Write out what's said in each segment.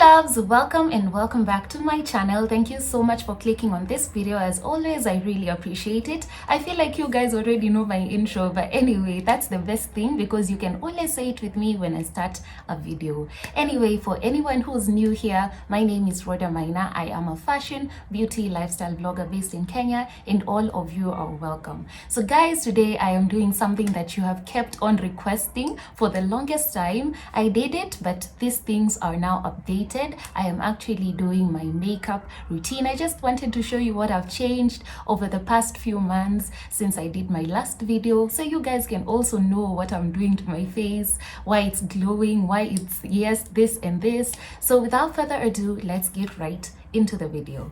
loves, welcome and welcome back to my channel. Thank you so much for clicking on this video. As always, I really appreciate it. I feel like you guys already know my intro, but anyway, that's the best thing because you can always say it with me when I start a video. Anyway, for anyone who's new here, my name is Rhoda Maina. I am a fashion, beauty, lifestyle vlogger based in Kenya, and all of you are welcome. So guys, today I am doing something that you have kept on requesting for the longest time. I did it, but these things are now updated. I am actually doing my makeup routine. I just wanted to show you what I've changed over the past few months since I did my last video, so you guys can also know what I'm doing to my face, why it's glowing, why it's yes, this and this. So without further ado, let's get right into the video.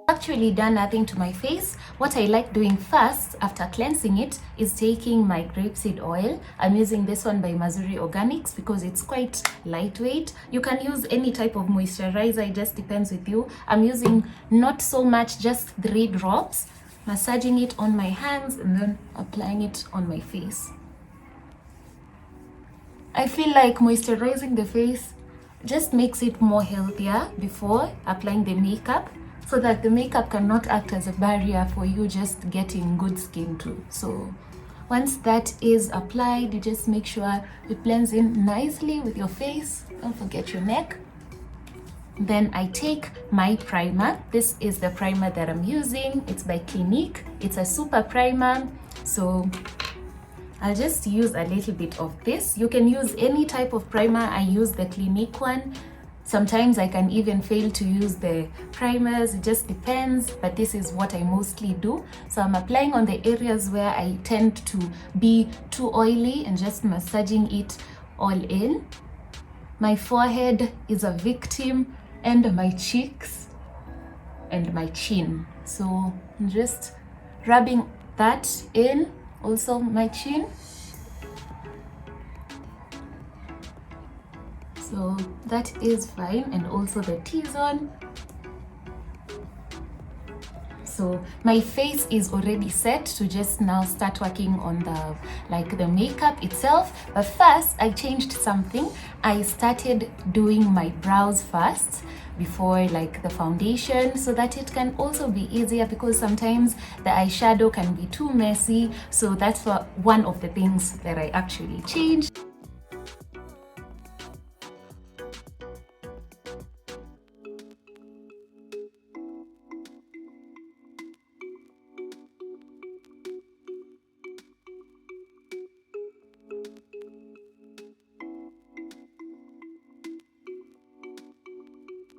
Actually done nothing to my face. What I like doing first after cleansing it is taking my grapeseed oil. I'm using this one by Mazuri Organics because it's quite lightweight. You can use any type of moisturizer, it just depends with you. I'm using not so much, just 3 drops, massaging it on my hands and then applying it on my face. I feel like moisturizing the face just makes it more healthier before applying the makeup, so that the makeup cannot act as a barrier for you just getting good skin too. So once that is applied, you just make sure it blends in nicely with your face. Don't forget your neck. Then I take my primer. This is the primer that I'm using. It's by Clinique. It's a super primer. So I'll just use a little bit of this. You can use any type of primer. I use the Clinique one. Sometimes I can even fail to use the primers, it just depends, but this is what I mostly do. So I'm applying on the areas where I tend to be too oily and just massaging it all in. My forehead is a victim, and my cheeks and my chin. So I'm just rubbing that in, also my chin. So that is fine, and also the T-zone. So my face is already set to just now start working on the makeup itself. But first I changed something. I started doing my brows first before the foundation, so that it can also be easier, because sometimes the eyeshadow can be too messy. So that's one of the things that I actually changed.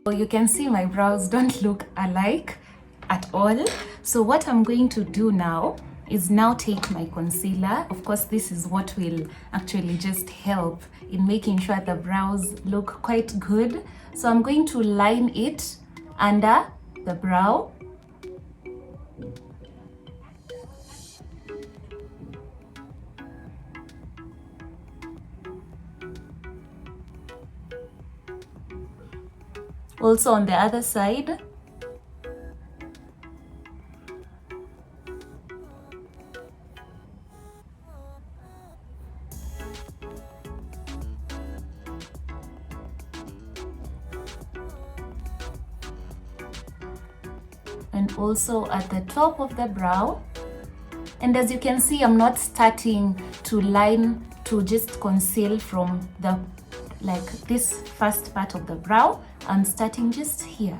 You can see my brows don't look alike at all. So what I'm going to do now is take my concealer. Of course, this is what will actually just help in making sure the brows look quite good. So I'm going to line it under the brow. Also on the other side. And also at the top of the brow. And as you can see, I'm not starting to line to just conceal from the this first part of the brow. I'm starting just here,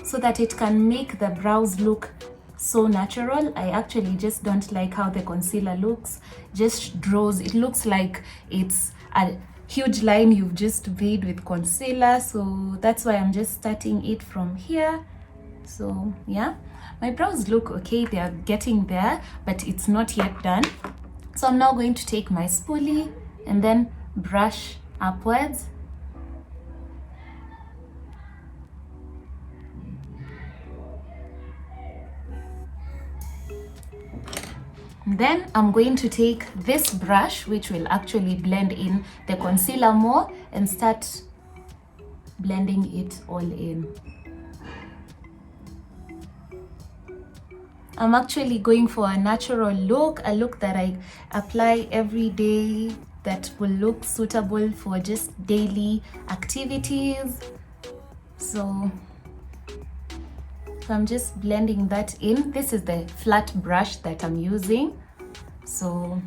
so that it can make the brows look so natural. I actually just don't like how the concealer looks. Just draws, it looks like it's a huge line you've just made with concealer. So that's why I'm just starting it from here. So yeah, my brows look okay, they are getting there, but it's not yet done. So I'm now going to take my spoolie and then brush upwards. Then I'm going to take this brush, which will actually blend in the concealer more, and start blending it all in. I'm actually going for a natural look, a look that I apply every day that will look suitable for just daily activities. So I'm just blending that in. This is the flat brush that I'm using. So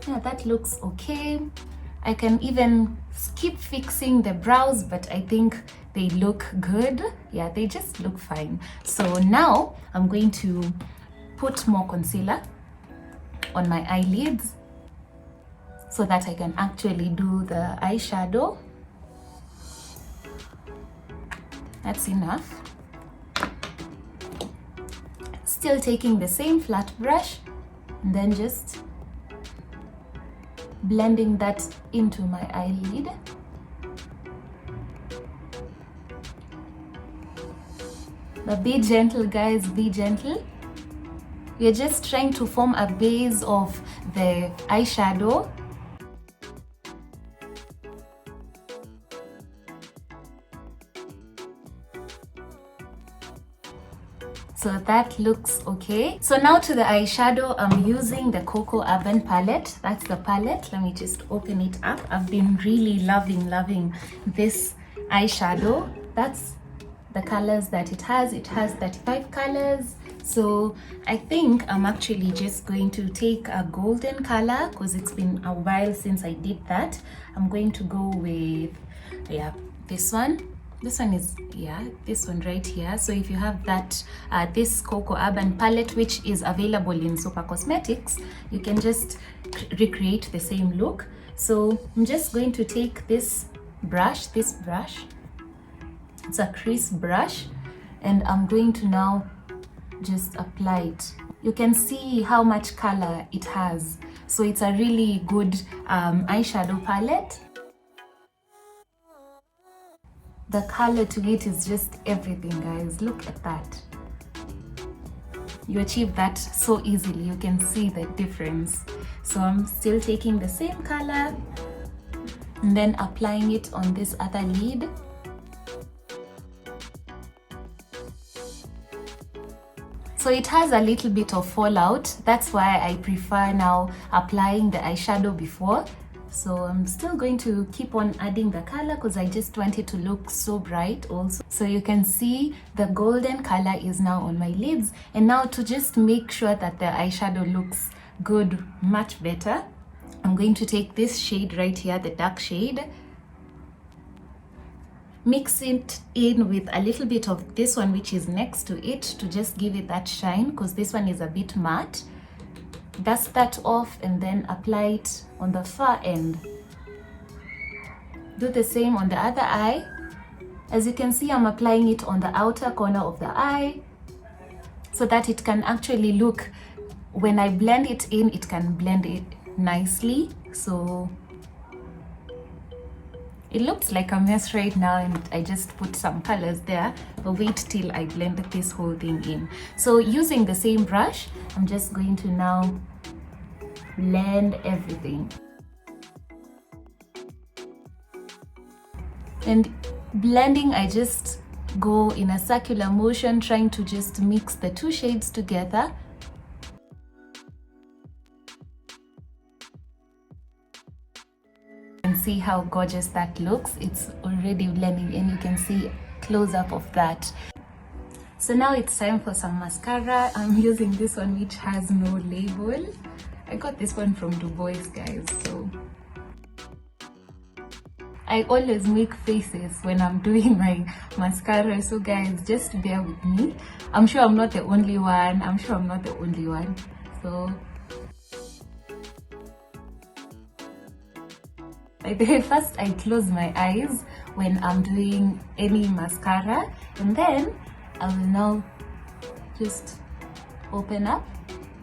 yeah, that looks okay. I can even skip fixing the brows, but I think they look good. Yeah, they just look fine. So now I'm going to put more concealer on my eyelids so that I can actually do the eyeshadow. That's enough. Still taking the same flat brush and then just blending that into my eyelid. But be gentle, guys, be gentle. You're just trying to form a base of the eyeshadow. So that looks okay. So now to the eyeshadow, I'm using the Coco Urban palette. That's the palette. Let me just open it up. I've been really loving this eyeshadow. That's the colors that it has. It has 35 colors. So I think I'm actually just going to take a golden color because it's been a while since I did that. I'm going to go with, yeah, this one. This one is, yeah, this one right here. So if you have that, this Coco Urban palette, which is available in Super Cosmetics, you can just recreate the same look. So I'm just going to take this brush, it's a crease brush, and I'm going to now just apply it. You can see how much color it has. So it's a really good eyeshadow palette. The color to it is just everything, guys. Look at that. You achieve that so easily. You can see the difference. So I'm still taking the same color and then applying it on this other lid. So it has a little bit of fallout. That's why I prefer now applying the eyeshadow before. So I'm still going to keep on adding the color because I just want it to look so bright also. So you can see the golden color is now on my lids. And now to just make sure that the eyeshadow looks good, much better, I'm going to take this shade right here, the dark shade, mix it in with a little bit of this one which is next to it to just give it that shine because this one is a bit matte. Dust that off and then apply it on the far end. Do the same on the other eye. As you can see, I'm applying it on the outer corner of the eye so that it can actually look, when I blend it in, it can blend it nicely. So it looks like a mess right now and I just put some colors there, but wait till I blend this whole thing in. So using the same brush, I'm just going to now blend everything. And blending, I just go in a circular motion, trying to just mix the two shades together. See how gorgeous that looks. It's already blending and you can see close up of that. So now it's time for some mascara. I'm using this one which has no label. I got this one from Du Bois, guys. So I always make faces when I'm doing my mascara, so guys, just bear with me. I'm sure I'm not the only one. So first I close my eyes when I'm doing any mascara, and then I will now just open up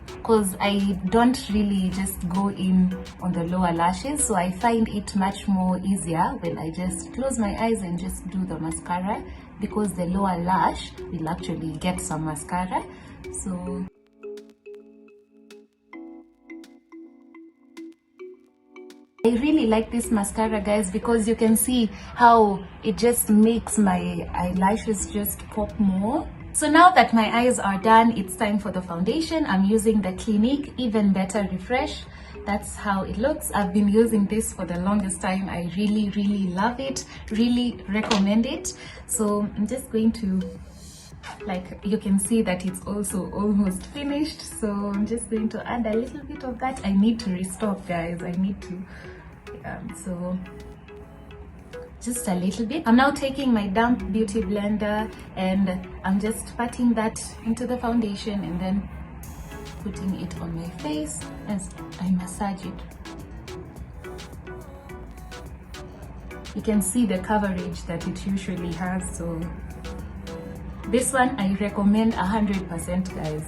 because I don't really just go in on the lower lashes, so I find it much more easier when I just close my eyes and just do the mascara, because the lower lash will actually get some mascara. So I really like this mascara, guys, because you can see how it just makes my eyelashes just pop more. So now that my eyes are done, it's time for the foundation. I'm using the Clinique Even Better Refresh. that's how it looks. I've been using this for the longest time. I really love it, really recommend it. So I'm just going to, like, you can see that it's also almost finished, so I'm just going to add a little bit of that. I need to restock, guys. I need to so just a little bit. I'm now taking my damp beauty blender and I'm just patting that into the foundation and then putting it on my face as I massage it. You can see the coverage that it usually has, so this one I recommend 100%, guys.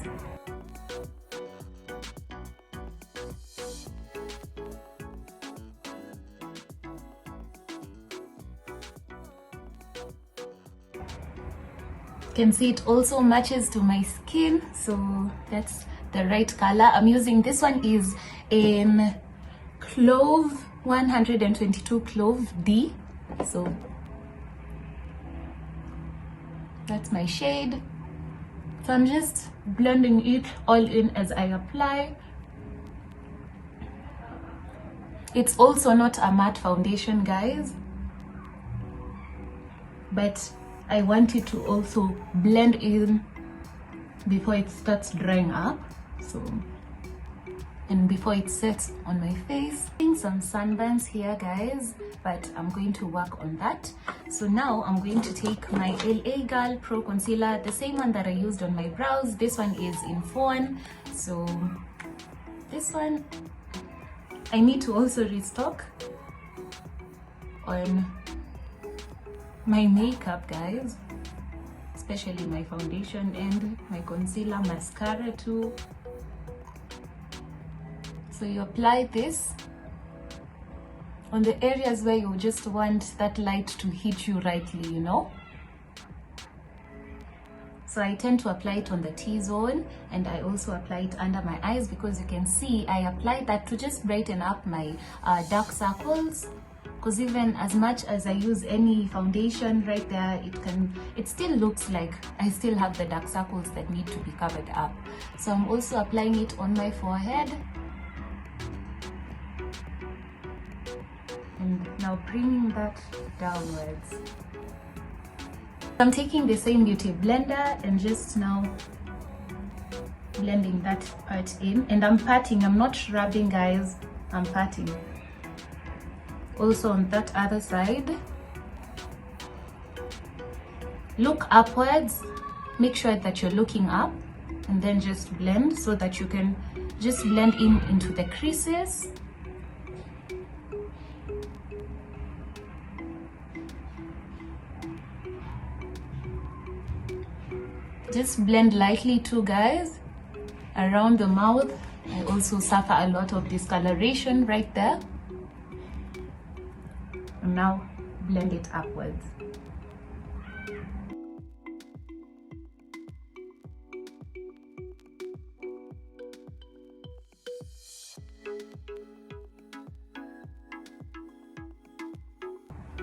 You can see it also matches to my skin, so that's the right color. I'm using, this one is in Clove 122 Clove D, so that's my shade. So I'm just blending it all in as I apply. It's also not a matte foundation, guys, but I want it to also blend in before it starts drying up, so, and before it sets on my face. Some sunburns here, guys, but I'm going to work on that. So now I'm going to take my LA Girl Pro Concealer, the same one that I used on my brows. This one is in Fawn, so this one I need to also restock on my makeup, guys, especially my foundation and my concealer, mascara too. So you apply this on the areas where you just want that light to hit you rightly, you know. So I tend to apply it on the T-zone, and I also apply it under my eyes, because you can see I apply that to just brighten up my dark circles. Because even as much as I use any foundation right there, it still looks like I still have the dark circles that need to be covered up. So I'm also applying it on my forehead. And now bringing that downwards. I'm taking the same beauty blender and just now blending that part in, and I'm patting. I'm not rubbing, guys, I'm patting. Also on that other side, look upwards, make sure that you're looking up, and then just blend so that you can just blend in into the creases. Just blend lightly too, guys, around the mouth. I also suffer a lot of discoloration right there. And now blend it upwards.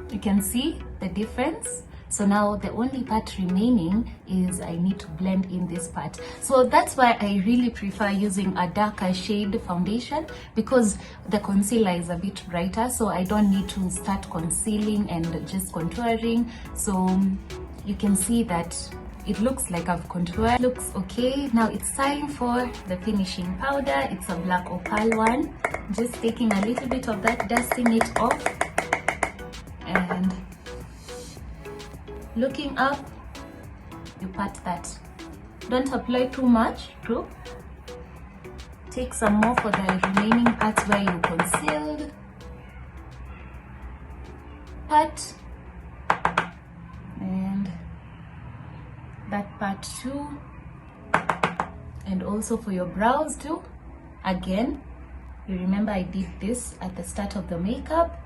You can see the difference. So now the only part remaining is I need to blend in this part. So that's why I really prefer using a darker shade foundation, because the concealer is a bit brighter, so I don't need to start concealing and just contouring. So you can see that it looks like I've contoured. Looks okay. Now it's time for the finishing powder. It's a black opal one. Just taking a little bit of that, dusting it off, and looking up, you pat that. Don't apply too much too. Take some more for the remaining parts where you concealed. Pat, and that part too, and also for your brows too. Again, you remember I did this at the start of the makeup.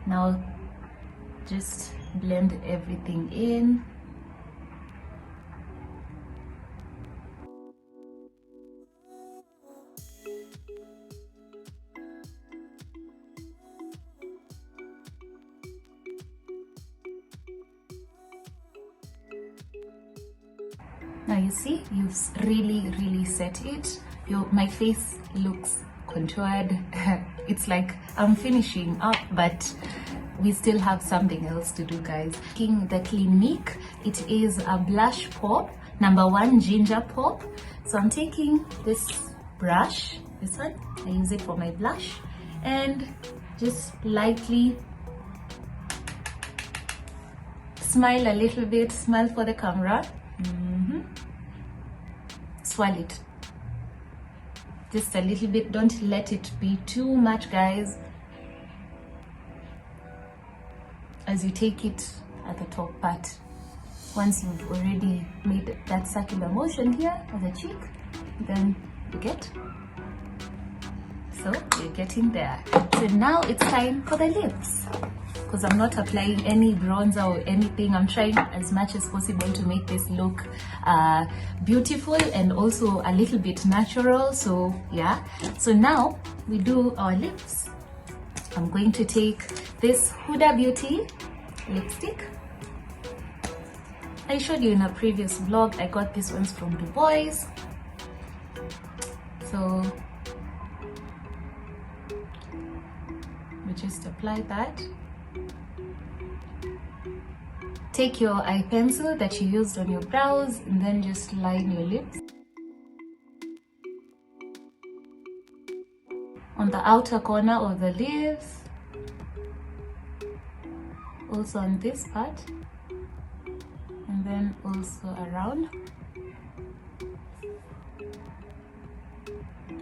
Now just blend everything in. Now you see, you've really set it. My face looks contoured. It's like I'm finishing up, but we still have something else to do, guys. Taking the Clinique, it is a blush pop, number 1 ginger pop. So I'm taking this brush, this one, I use it for my blush, and just lightly smile a little bit, smile for the camera. Swirl it just a little bit, don't let it be too much, guys. As you take it at the top part, once you've already made that circular motion here on the cheek, then you get, so you're getting there. So now it's time for the lips, because I'm not applying any bronzer or anything. I'm trying as much as possible to make this look beautiful and also a little bit natural. So yeah, so now we do our lips. I'm going to take this Huda Beauty lipstick. I showed you in a previous vlog, I got these ones from Du Bois. So we just apply that. Take your eye pencil that you used on your brows and then just line your lips. On the outer corner of the lips, also on this part, and then also around.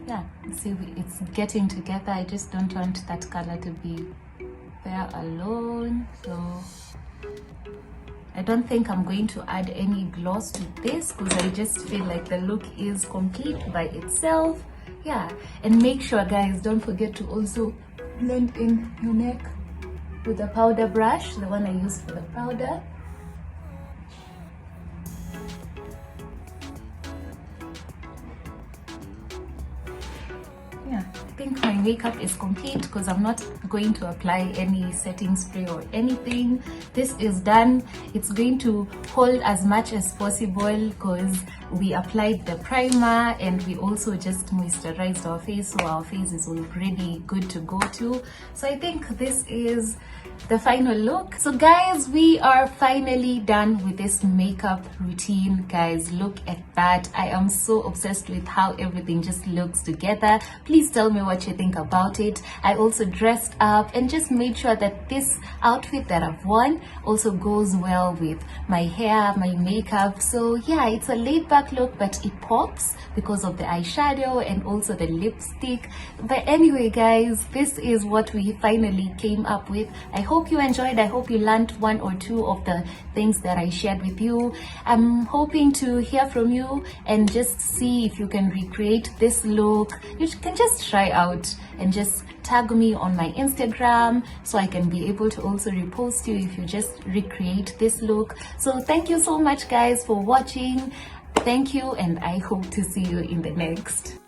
Yeah, see, it's getting together. I just don't want that color to be there alone, so I don't think I'm going to add any gloss to this, because I just feel like the look is complete by itself. Yeah, and make sure, guys, don't forget to also blend in your neck with a powder brush, the one I use for the powder. Yeah, I think my makeup is complete because I'm not going to apply any setting spray or anything. This is done. It's going to hold as much as possible because we applied the primer and we also just moisturized our face, so our face is already good to go too. So I think this is the final look. So guys, we are finally done with this makeup routine. Guys, look at that. I am so obsessed with how everything just looks together. Please tell me what you think about it. I also dressed up and just made sure that this outfit that I've worn also goes well with my hair, my makeup. So yeah, it's a laid back look, but it pops because of the eyeshadow and also the lipstick. But anyway, guys, this is what we finally came up with. I hope you enjoyed. I hope you learned one or two of the things that I shared with you. I'm hoping to hear from you and just see if you can recreate this look. You can just try out and just tag me on my Instagram so I can be able to also repost you if you just recreate this look. So thank you so much, guys, for watching. Thank you, and I hope to see you in the next.